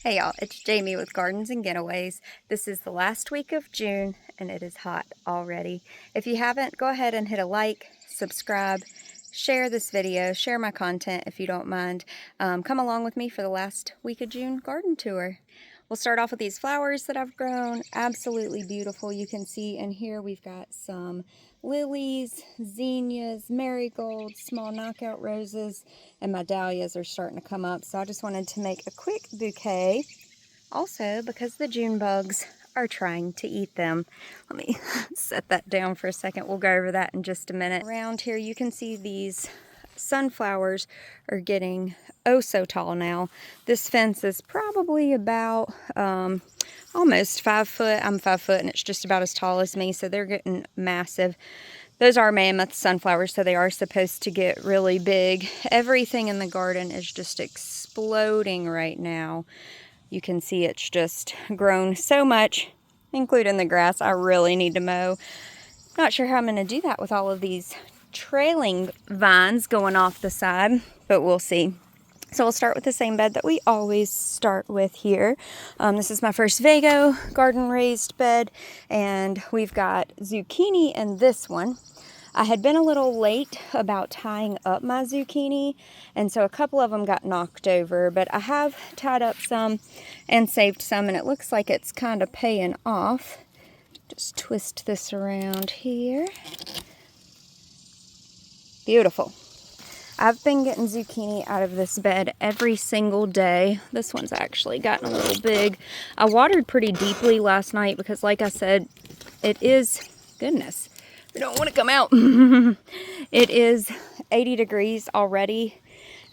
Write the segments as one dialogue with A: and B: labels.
A: Hey y'all, it's Jamie with Gardens and Getaways. This is the last week of June and it is hot already. If you haven't, go ahead and hit a like, subscribe, share this video, share my content if you don't mind. Come along with me for the last week of June garden tour. We'll start off with these flowers that I've grown. Absolutely beautiful. You can see in here we've got some lilies, zinnias, marigolds, small knockout roses, and my dahlias are starting to come up. So I just wanted to make a quick bouquet. Also, because the June bugs are trying to eat them. Let me set that down for a second. We'll go over that in just a minute. Around here you can see these sunflowers are getting oh so tall now. This fence is probably about almost 5 foot. I'm 5 foot and it's just about as tall as me, so they're getting massive. Those are mammoth sunflowers, so they are supposed to get really big. Everything in the garden is just exploding right now. You can see it's just grown so much, including the grass. I really need to mow. Not sure how I'm going to do that with all of these trailing vines going off the side, but we'll see. So we'll start with the same bed that we always start with here. This is my first Vago garden raised bed, and we've got zucchini in this one. I had been a little late about tying up my zucchini, and so a couple of them got knocked over, but I have tied up some and saved some, and it looks like it's kind of paying off. Just twist this around here. Beautiful. I've been getting zucchini out of this bed every single day. This one's actually gotten a little big. I watered pretty deeply last night because, like I said, it is, goodness, we don't want to come out. It is 80 degrees already,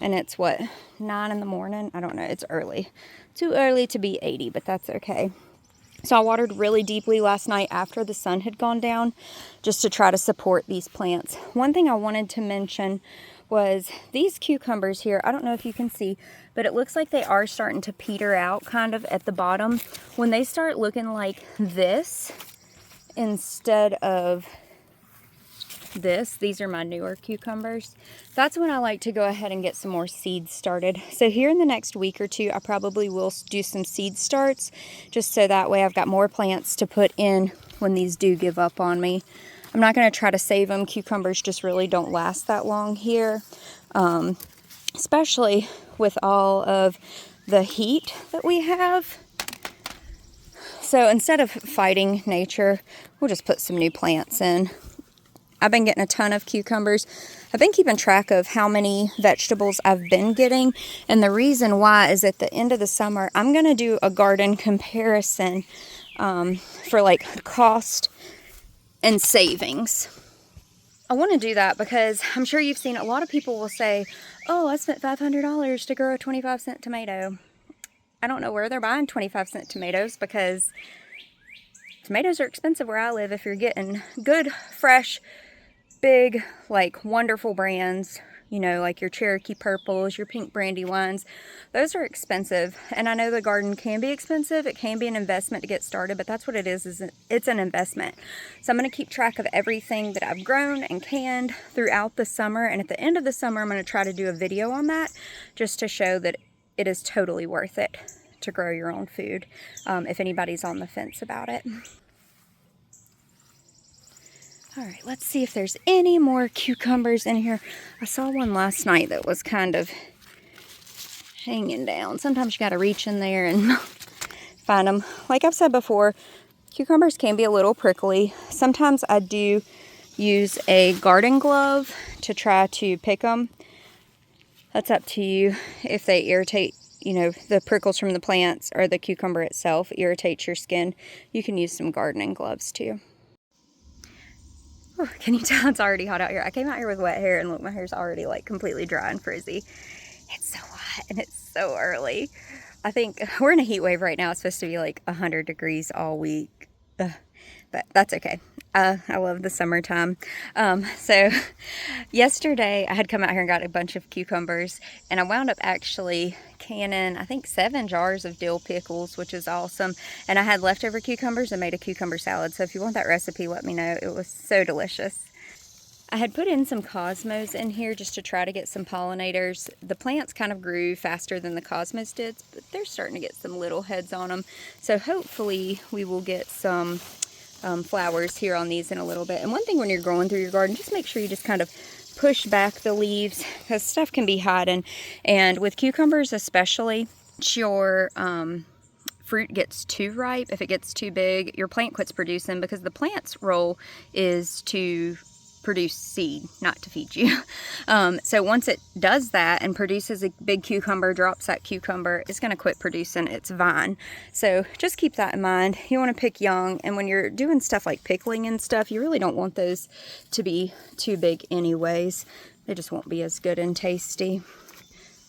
A: and it's what, 9 in the morning? I don't know, it's early. Too early to be 80, but that's okay. So I watered really deeply last night after the sun had gone down, just to try to support these plants. One thing I wanted to mention was these cucumbers here. I don't know if you can see, but it looks like they are starting to peter out kind of at the bottom. When they start looking like this instead of this, these are my newer cucumbers, that's when I like to go ahead and get some more seeds started. So here in the next week or two, I probably will do some seed starts, just so that way I've got more plants to put in when these do give up on me. I'm not going to try to save them. Cucumbers just really don't last that long here, especially with all of the heat that we have. So instead of fighting nature, we'll just put some new plants in. I've been getting a ton of cucumbers. I've been keeping track of how many vegetables I've been getting, and the reason why is at the end of the summer, I'm going to do a garden comparison for like cost and savings. I want to do that because I'm sure you've seen a lot of people will say, oh, I spent $500 to grow a 25-cent tomato. I don't know where they're buying 25-cent tomatoes, because tomatoes are expensive where I live. If you're getting good, fresh, big, like wonderful brands, you know, like your Cherokee Purples, your Pink Brandywines, those are expensive. And I know the garden can be expensive. It can be an investment to get started, but that's what it is it's an investment. So I'm going to keep track of everything that I've grown and canned throughout the summer. And at the end of the summer, I'm going to try to do a video on that, just to show that it is totally worth it to grow your own food, if anybody's on the fence about it. All right, let's see if there's any more cucumbers in here. I saw one last night that was kind of hanging down. Sometimes you got to reach in there and find them. Like I've said before, cucumbers can be a little prickly. Sometimes I do use a garden glove to try to pick them. That's up to you. If they irritate, you know, the prickles from the plants or the cucumber itself irritates your skin, you can use some gardening gloves too. Oh, can you tell it's already hot out here? I came out here with wet hair and look, my hair's already like completely dry and frizzy. It's so hot and it's so early. I think we're in a heat wave right now. It's supposed to be like 100 degrees all week. But that's okay. I love the summertime. So yesterday I had come out here and got a bunch of cucumbers, and I wound up actually canning, I think, 7 jars of dill pickles, which is awesome. And I had leftover cucumbers and made a cucumber salad. So if you want that recipe, let me know. It was so delicious. I had put in some cosmos in here just to try to get some pollinators. The plants kind of grew faster than the cosmos did, but they're starting to get some little heads on them. So hopefully we will get some flowers here on these in a little bit. And one thing when you're growing through your garden, just make sure you just kind of push back the leaves because stuff can be hiding. And with cucumbers especially, your fruit gets too ripe, if it gets too big, your plant quits producing, because the plant's role is to produce seed, not to feed you. So once it does that and produces a big cucumber, drops that cucumber, it's going to quit producing its vine. So just keep that in mind. You want to pick young, and when you're doing stuff like pickling and stuff, you really don't want those to be too big anyways. They just won't be as good and tasty.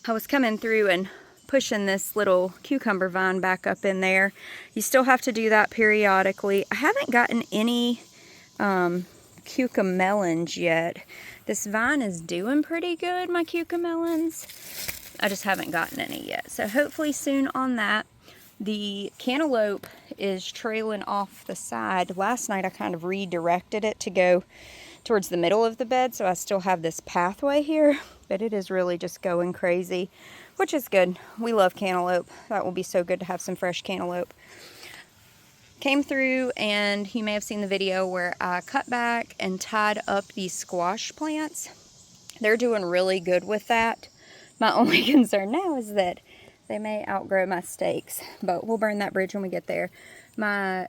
A: I was coming through and pushing this little cucumber vine back up in there. You still have to do that periodically. I haven't gotten any cucamelons yet. This vine is doing pretty good, my cucamelons. I just haven't gotten any yet. So hopefully soon on that. The cantaloupe is trailing off the side. Last night I kind of redirected it to go towards the middle of the bed, so I still have this pathway here, but it is really just going crazy, which is good. We love cantaloupe. That will be so good to have some fresh cantaloupe. Came through, and you may have seen the video where I cut back and tied up these squash plants. They're doing really good with that. My only concern now is that they may outgrow my stakes, but we'll burn that bridge when we get there. My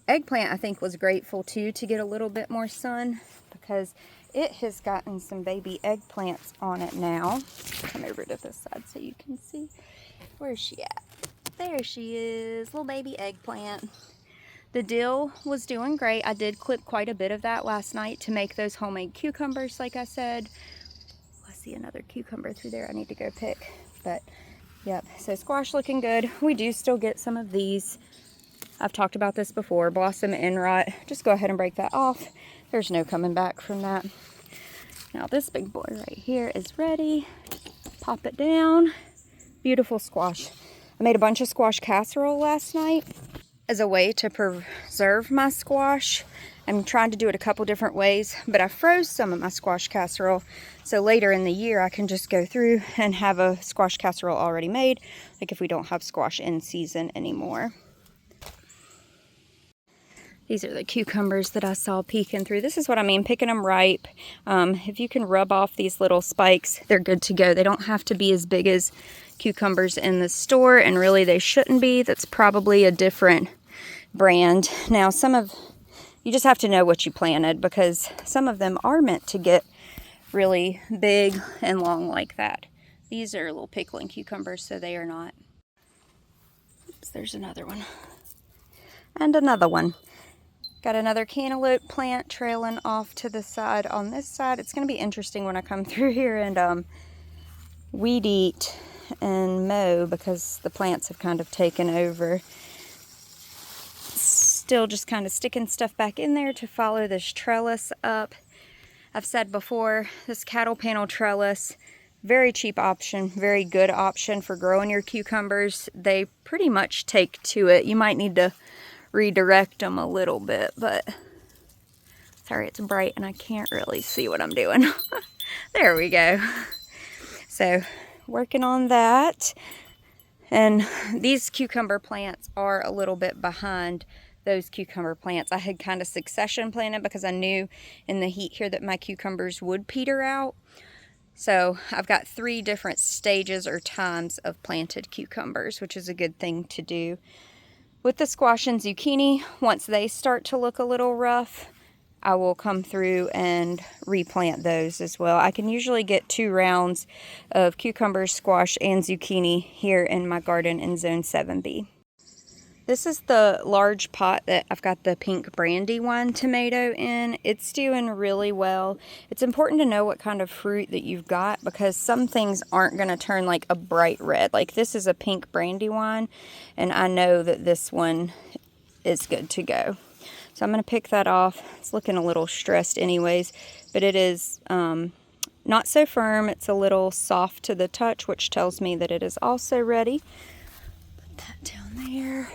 A: eggplant, I think, was grateful too to get a little bit more sun, because it has gotten some baby eggplants on it now. Come over to this side so you can see. Where's she at? There she is, little baby eggplant. The dill was doing great. I did clip quite a bit of that last night to make those homemade cucumbers, like I said. I see another cucumber through there I need to go pick. But, yep, so squash looking good. We do still get some of these. I've talked about this before, blossom end rot. Just go ahead and break that off. There's no coming back from that. Now this big boy right here is ready. Pop it down. Beautiful squash. I made a bunch of squash casserole last night as a way to preserve my squash. I'm trying to do it a couple different ways, but I froze some of my squash casserole, so later in the year I can just go through and have a squash casserole already made, like if we don't have squash in season anymore. These are the cucumbers that I saw peeking through. This is what I mean, picking them ripe. If you can rub off these little spikes, they're good to go. They don't have to be as big as cucumbers in the store, and really they shouldn't be. That's probably a different brand. Now you just have to know what you planted, because some of them are meant to get really big and long like that. These are little pickling cucumbers, so they are not. Oops, there's another one. And another one. Got another cantaloupe plant trailing off to the side on this side. It's going to be interesting when I come through here and weed eat and mow, because the plants have kind of taken over. Still just kind of sticking stuff back in there to follow this trellis up. I've said before, this cattle panel trellis, very cheap option, very good option for growing your cucumbers. They pretty much take to it. You might need to redirect them a little bit, but sorry, it's bright and I can't really see what I'm doing. There we go. So working on that. And these cucumber plants are a little bit behind those cucumber plants. I had kind of succession planted because I knew in the heat here that my cucumbers would peter out. So I've got 3 different stages or times of planted cucumbers, which is a good thing to do. With the squash and zucchini, once they start to look a little rough, I will come through and replant those as well. I can usually get 2 rounds of cucumbers, squash, and zucchini here in my garden in Zone 7B. This is the large pot that I've got the pink brandywine tomato in. It's doing really well. It's important to know what kind of fruit that you've got, because some things aren't going to turn like a bright red. Like this is a pink brandywine, and I know that this one is good to go. So I'm going to pick that off. It's looking a little stressed anyways, but it is not so firm. It's a little soft to the touch, which tells me that it is also ready. Put that down there.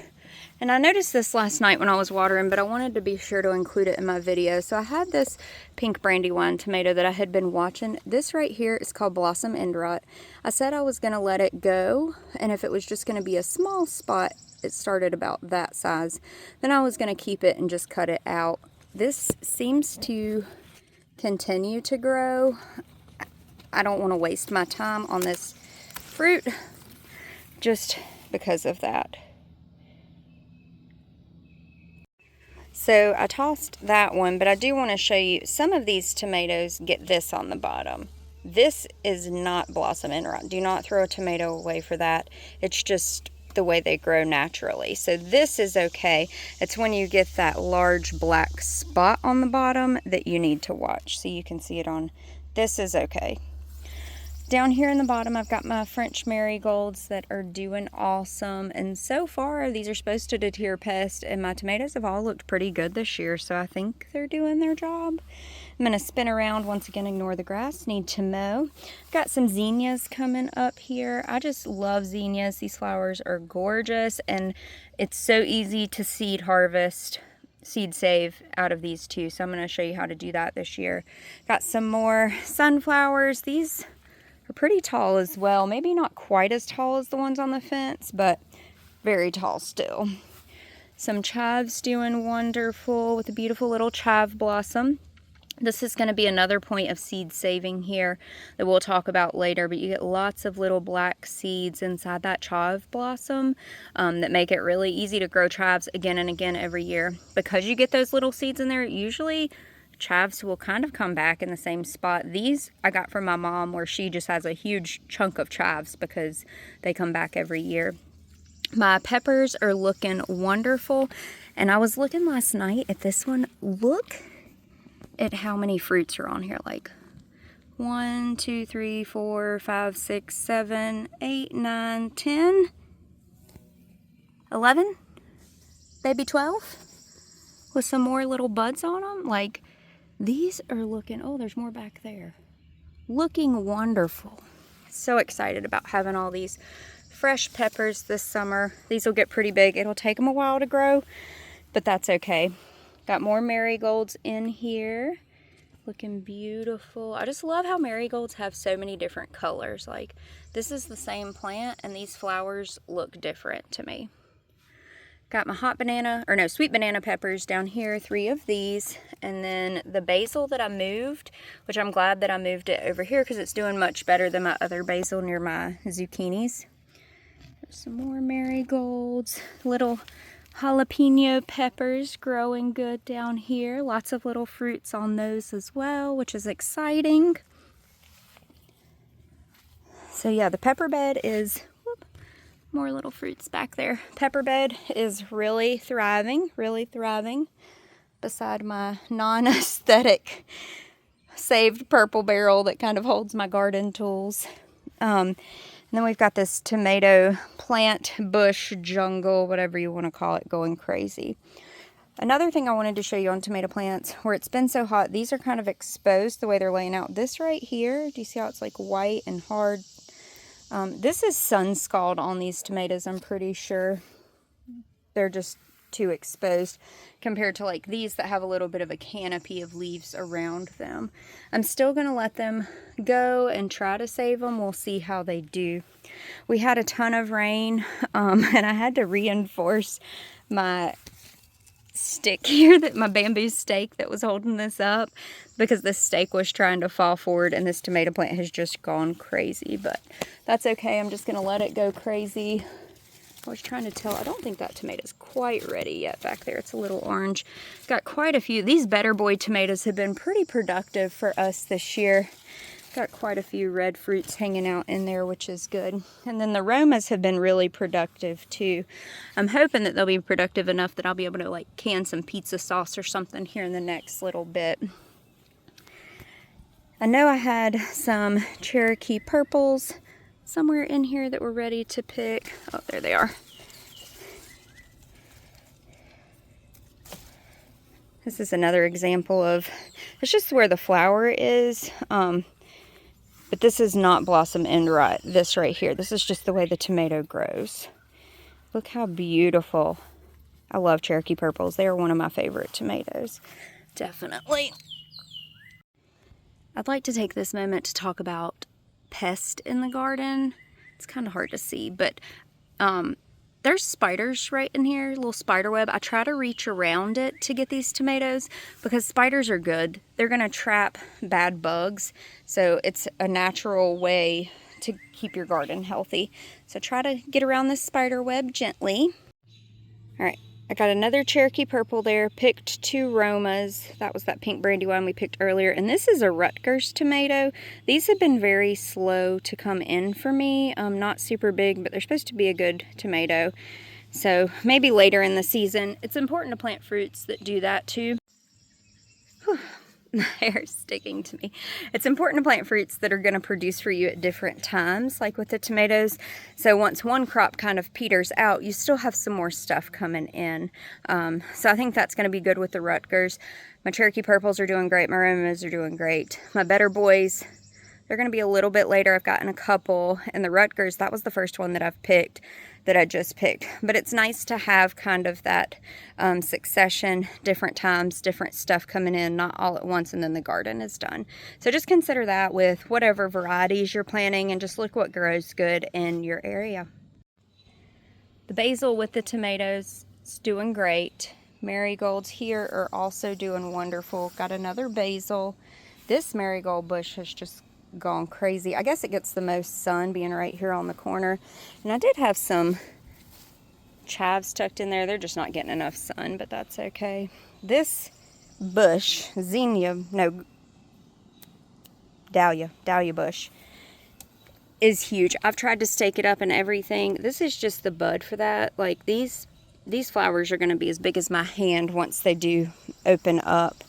A: And I noticed this last night when I was watering, but I wanted to be sure to include it in my video. So I had this pink brandywine tomato that I had been watching. This right here is called Blossom Endrot. I said I was going to let it go, and if it was just going to be a small spot, it started about that size, then I was going to keep it and just cut it out. This seems to continue to grow. I don't want to waste my time on this fruit just because of that. So I tossed that one, but I do want to show you some of these tomatoes get this on the bottom. This is not Blossom Endrot. Do not throw a tomato away for that. It's just the way they grow naturally. So this is okay. It's when you get that large black spot on the bottom that you need to watch. So you can see it on, this is okay. Down here in the bottom, I've got my French marigolds that are doing awesome. And so far, these are supposed to deter pests, and my tomatoes have all looked pretty good this year. So I think they're doing their job. I'm going to spin around once again, ignore the grass, need to mow. Got some zinnias coming up here. I just love zinnias. These flowers are gorgeous, and it's so easy to seed harvest, seed save out of these too. So I'm going to show you how to do that this year. Got some more sunflowers. These are pretty tall as well. Maybe not quite as tall as the ones on the fence, but very tall still. Some chives doing wonderful with a beautiful little chive blossom. This is going to be another point of seed saving here that we'll talk about later, but you get lots of little black seeds inside that chive blossom that make it really easy to grow chives again and again every year. Because you get those little seeds in there, usually chives will kind of come back in the same spot. These I got from my mom, where she just has a huge chunk of chives because they come back every year. My peppers are looking wonderful, and I was looking last night at this one. Look at how many fruits are on here. Like 1, 2, 3, 4, 5, 6, 7, 8, 9, 10, 11, maybe 12, with some more little buds on them. Like, these are looking, oh, there's more back there. Looking wonderful. So excited about having all these fresh peppers this summer. These will get pretty big. It'll take them a while to grow, but that's okay. Got more marigolds in here. Looking beautiful. I just love how marigolds have so many different colors. Like, this is the same plant, and these flowers look different to me. Got my sweet banana peppers down here, 3 of these. And then the basil that I moved, which I'm glad that I moved it over here because it's doing much better than my other basil near my zucchinis. There's some more marigolds, little jalapeno peppers growing good down here. Lots of little fruits on those as well, which is exciting. So yeah, the pepper bed is, more little fruits back there. Pepper bed is really thriving, beside my non-aesthetic saved purple barrel that kind of holds my garden tools. And then we've got this tomato plant bush jungle, whatever you want to call it, going crazy. Another thing I wanted to show you on tomato plants, where it's been so hot, these are kind of exposed the way they're laying out. This right here, do you see how it's like white and hard? This is sun scald on these tomatoes, I'm pretty sure. They're just too exposed compared to like these that have a little bit of a canopy of leaves around them. I'm still going to let them go and try to save them. We'll see how they do. We had a ton of rain, and I had to reinforce my stick here, my bamboo stake that was holding this up, because this stake was trying to fall forward, and this tomato plant has just gone crazy. But that's okay. I'm just going to let it go crazy. I was trying to tell, I don't think that tomato's quite ready yet back there. It's a little orange. Got quite a few. These Better Boy tomatoes have been pretty productive for us this year. Got quite a few red fruits hanging out in there, which is good. And then the Romas have been really productive too. I'm hoping that they'll be productive enough that I'll be able to like can some pizza sauce or something here in the next little bit. I know I had some Cherokee purples somewhere in here that were ready to pick. Oh, there they are. This is another example of, it's just where the flower is, but this is not Blossom Endrot, this right here. This is just the way the tomato grows. Look how beautiful I love Cherokee purples. They are one of my favorite tomatoes. Definitely. I'd like to take this moment to talk about pests in the garden. It's kind of hard to see, but there's spiders right in here, little spider web. I try to reach around it to get these tomatoes because spiders are good. They're gonna trap bad bugs. So it's a natural way to keep your garden healthy. So try to get around this spider web gently. All right, I got another Cherokee purple there, picked 2 Romas. That was that pink brandywine we picked earlier. And this is a Rutgers tomato. These have been very slow to come in for me. Not super big, but they're supposed to be a good tomato. So maybe later in the season. It's important to plant fruits that do that too. Whew. My hair's sticking to me. It's important to plant fruits that are going to produce for you at different times, like with the tomatoes. So once one crop kind of peters out, you still have some more stuff coming in. So I think that's going to be good with the Rutgers. My Cherokee purples are doing great. My Romas are doing great. My Better Boys, they're going to be a little bit later. I've gotten a couple. And the Rutgers, that was the first one that I've picked, that I just picked. But it's nice to have kind of that succession, different times, different stuff coming in, not all at once, and then the garden is done. So just consider that with whatever varieties you're planting, and just look what grows good in your area. The basil with the tomatoes is doing great. Marigolds here are also doing wonderful. Got another basil. This marigold bush has just gone crazy. I guess it gets the most sun being right here on the corner. And I did have some chives tucked in there. They're just not getting enough sun, but that's okay. This bush, dahlia bush, is huge. I've tried to stake it up and everything. This is just the bud for that. Like these flowers are going to be as big as my hand once they do open up.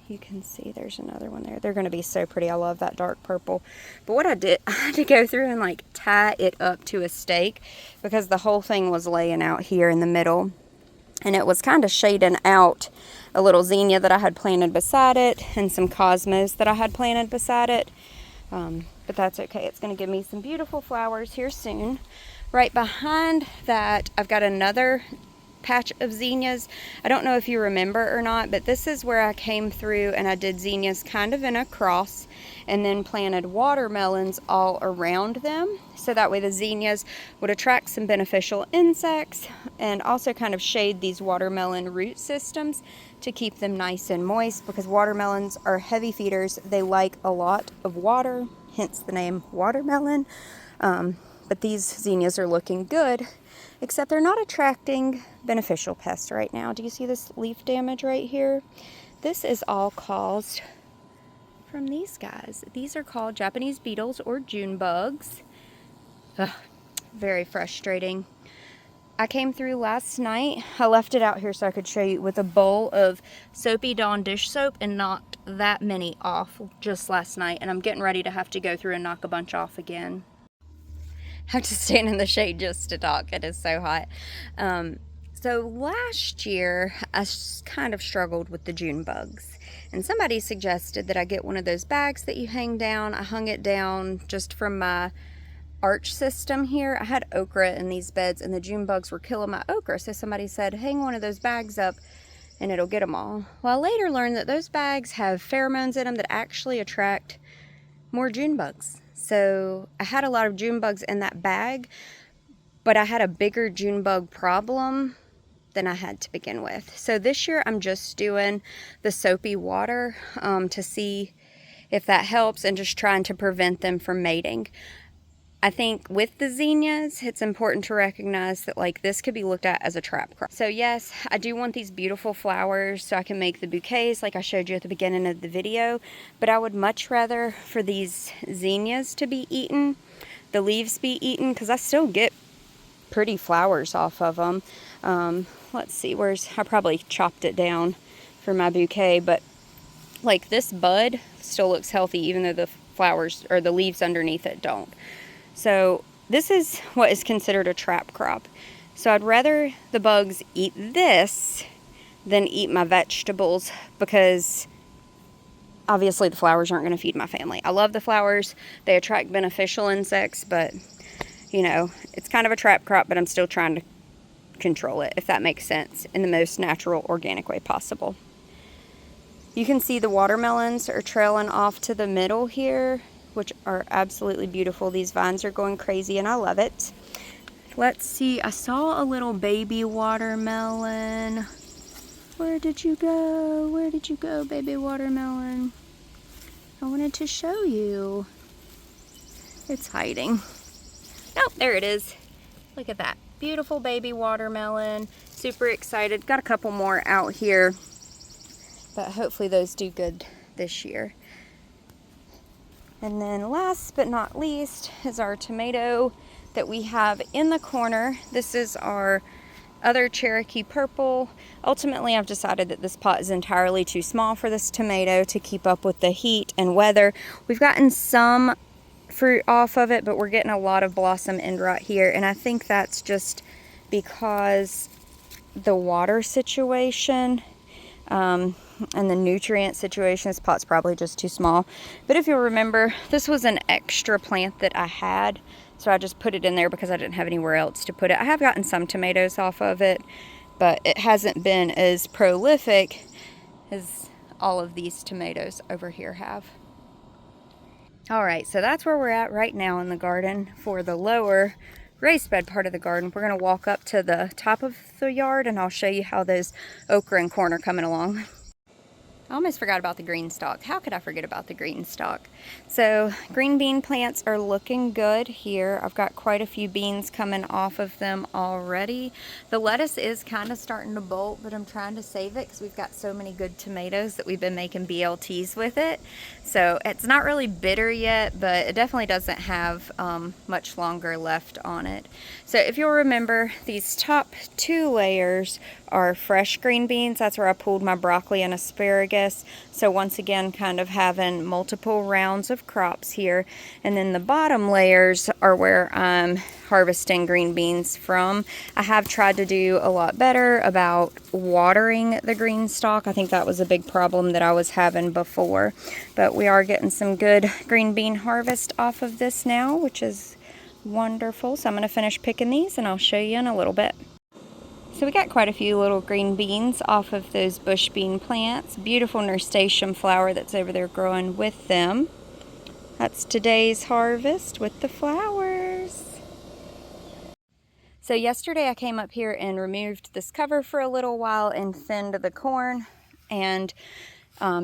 A: You can see there's another one there. They're going to be so pretty. I love that dark purple. But what I did, I had to go through and like tie it up to a stake because the whole thing was laying out here in the middle. And it was kind of shading out a little zinnia that I had planted beside it and some cosmos that I had planted beside it. But that's okay. It's going to give me some beautiful flowers here soon. Right behind that, I've got another patch of zinnias. I don't know if you remember or not, but this is where I came through and I did zinnias kind of in a cross and then planted watermelons all around them. So that way the zinnias would attract some beneficial insects and also kind of shade these watermelon root systems to keep them nice and moist, because watermelons are heavy feeders. They like a lot of water, hence the name watermelon. But these zinnias are looking good, except they're not attracting beneficial pests right now. Do you see this leaf damage right here? This is all caused from these guys. These are called Japanese beetles or June bugs. Ugh, very frustrating. I came through last night. I left it out here so I could show you with a bowl of soapy Dawn dish soap and knocked that many off just last night. And I'm getting ready to have to go through and knock a bunch off again. I have to stand in the shade just to talk. It is so hot. So last year, I kind of struggled with the June bugs. And somebody suggested that I get one of those bags that you hang down. I hung it down just from my arch system here. I had okra in these beds and the June bugs were killing my okra. So somebody said, hang one of those bags up and it'll get them all. Well, I later learned that those bags have pheromones in them that actually attract more June bugs. So I had a lot of June bugs in that bag, but I had a bigger June bug problem than I had to begin with. So this year I'm just doing the soapy water to see if that helps and just trying to prevent them from mating. I think with the zinnias, it's important to recognize that like this could be looked at as a trap crop. So yes, I do want these beautiful flowers so I can make the bouquets like I showed you at the beginning of the video, but I would much rather for these zinnias to be eaten, the leaves be eaten, because I still get pretty flowers off of them. Let's see, I probably chopped it down for my bouquet, but like this bud still looks healthy even though the flowers or the leaves underneath it don't. So this is what is considered a trap crop. So I'd rather the bugs eat this than eat my vegetables, because obviously the flowers aren't going to feed my family. I love the flowers. They attract beneficial insects, but you know, it's kind of a trap crop, but I'm still trying to control it, if that makes sense, in the most natural, organic way possible. You can see the watermelons are trailing off to the middle here, which are absolutely beautiful. These vines are going crazy and I love it. Let's see, I saw a little baby watermelon. Where did you go? Where did you go, baby watermelon? I wanted to show you. It's hiding. Nope, there it is. Look at that. Beautiful baby watermelon. Super excited. Got a couple more out here, but hopefully those do good this year. And then last but not least is our tomato that we have in the corner. This is our other Cherokee purple. Ultimately, I've decided that this pot is entirely too small for this tomato to keep up with the heat and weather. We've gotten some fruit off of it, but we're getting a lot of blossom end rot here, and I think that's just because the water situation and the nutrient situation. This pot's probably just too small, but if you'll remember, this was an extra plant that I had, so I just put it in there because I didn't have anywhere else to put it. I have gotten some tomatoes off of it, but it hasn't been as prolific as all of these tomatoes over here have. Alright, so that's where we're at right now in the garden for the lower raised bed part of the garden. We're going to walk up to the top of the yard and I'll show you how those okra and corn are coming along. I almost forgot about the green stalk. How could I forget about the green stalk? So green bean plants are looking good here. I've got quite a few beans coming off of them already. The lettuce is kind of starting to bolt, but I'm trying to save it because we've got so many good tomatoes that we've been making BLTs with it. So it's not really bitter yet, but it definitely doesn't have much longer left on it. So if you'll remember, these top 2 layers are fresh green beans. That's where I pulled my broccoli and asparagus. So once again, kind of having multiple rounds of crops here. And then the bottom layers are where I'm harvesting green beans from. I have tried to do a lot better about watering the green stalk. I think that was a big problem that I was having before. But we are getting some good green bean harvest off of this now, which is wonderful. So I'm going to finish picking these and I'll show you in a little bit. So we got quite a few little green beans off of those bush bean plants. Beautiful nasturtium flower that's over there growing with them. That's today's harvest with the flowers. So yesterday I came up here and removed this cover for a little while and thinned the corn and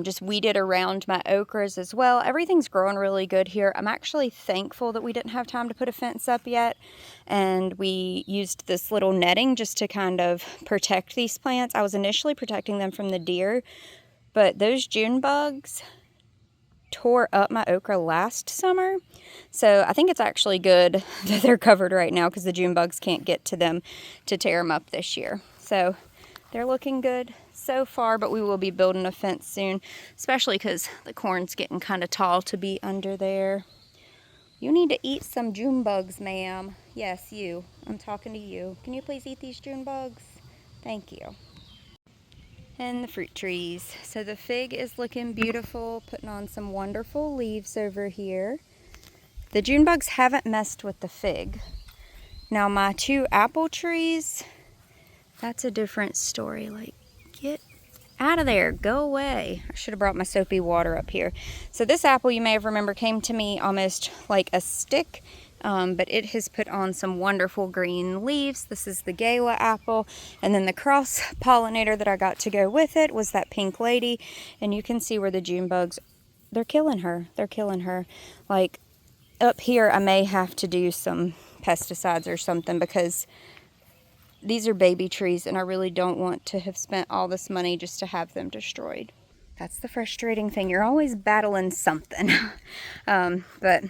A: just weeded around my okras as well. Everything's growing really good here. I'm actually thankful that we didn't have time to put a fence up yet, and we used this little netting just to kind of protect these plants. I was initially protecting them from the deer, but those June bugs tore up my okra last summer, so I think it's actually good that they're covered right now because the June bugs can't get to them to tear them up this year. So they're looking good so far, but we will be building a fence soon, especially because the corn's getting kind of tall to be under there. You need to eat some June bugs, ma'am. Yes, you. I'm talking to you. Can you please eat these June bugs? Thank you. And the fruit trees. So the fig is looking beautiful, putting on some wonderful leaves over here. The June bugs haven't messed with the fig. Now my 2 apple trees, that's a different story. Like, get out of there, go away. I should have brought my soapy water up here. So this apple, you may have remembered, came to me almost like a stick, but it has put on some wonderful green leaves. This is the Gala apple, and then the cross pollinator that I got to go with it was that pink lady, and you can see where the June bugs, they're killing her. They're killing her. Like up here, I may have to do some pesticides or something because these are baby trees and I really don't want to have spent all this money just to have them destroyed. That's the frustrating thing. You're always battling something. But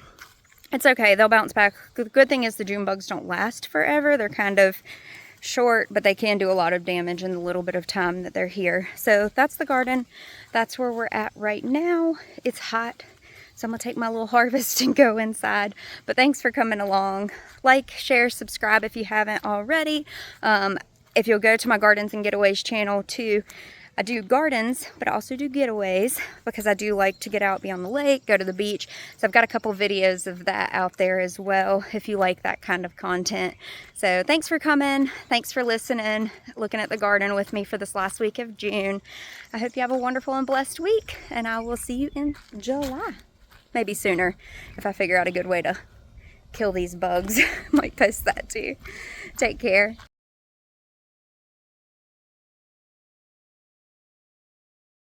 A: it's okay. They'll bounce back. The good thing is the June bugs don't last forever. They're kind of short, but they can do a lot of damage in the little bit of time that they're here. So that's the garden. That's where we're at right now. It's hot, so I'm gonna take my little harvest and go inside. But thanks for coming along. Like, share, subscribe if you haven't already. If you'll go to my Gardens and Getaways channel too, I do gardens, but I also do getaways because I do like to get out, be on the lake, go to the beach. So I've got a couple videos of that out there as well if you like that kind of content. So thanks for coming. Thanks for listening, looking at the garden with me for this last week of June. I hope you have a wonderful and blessed week, and I will see you in July. Maybe sooner if I figure out a good way to kill these bugs. Might post that too. Take care.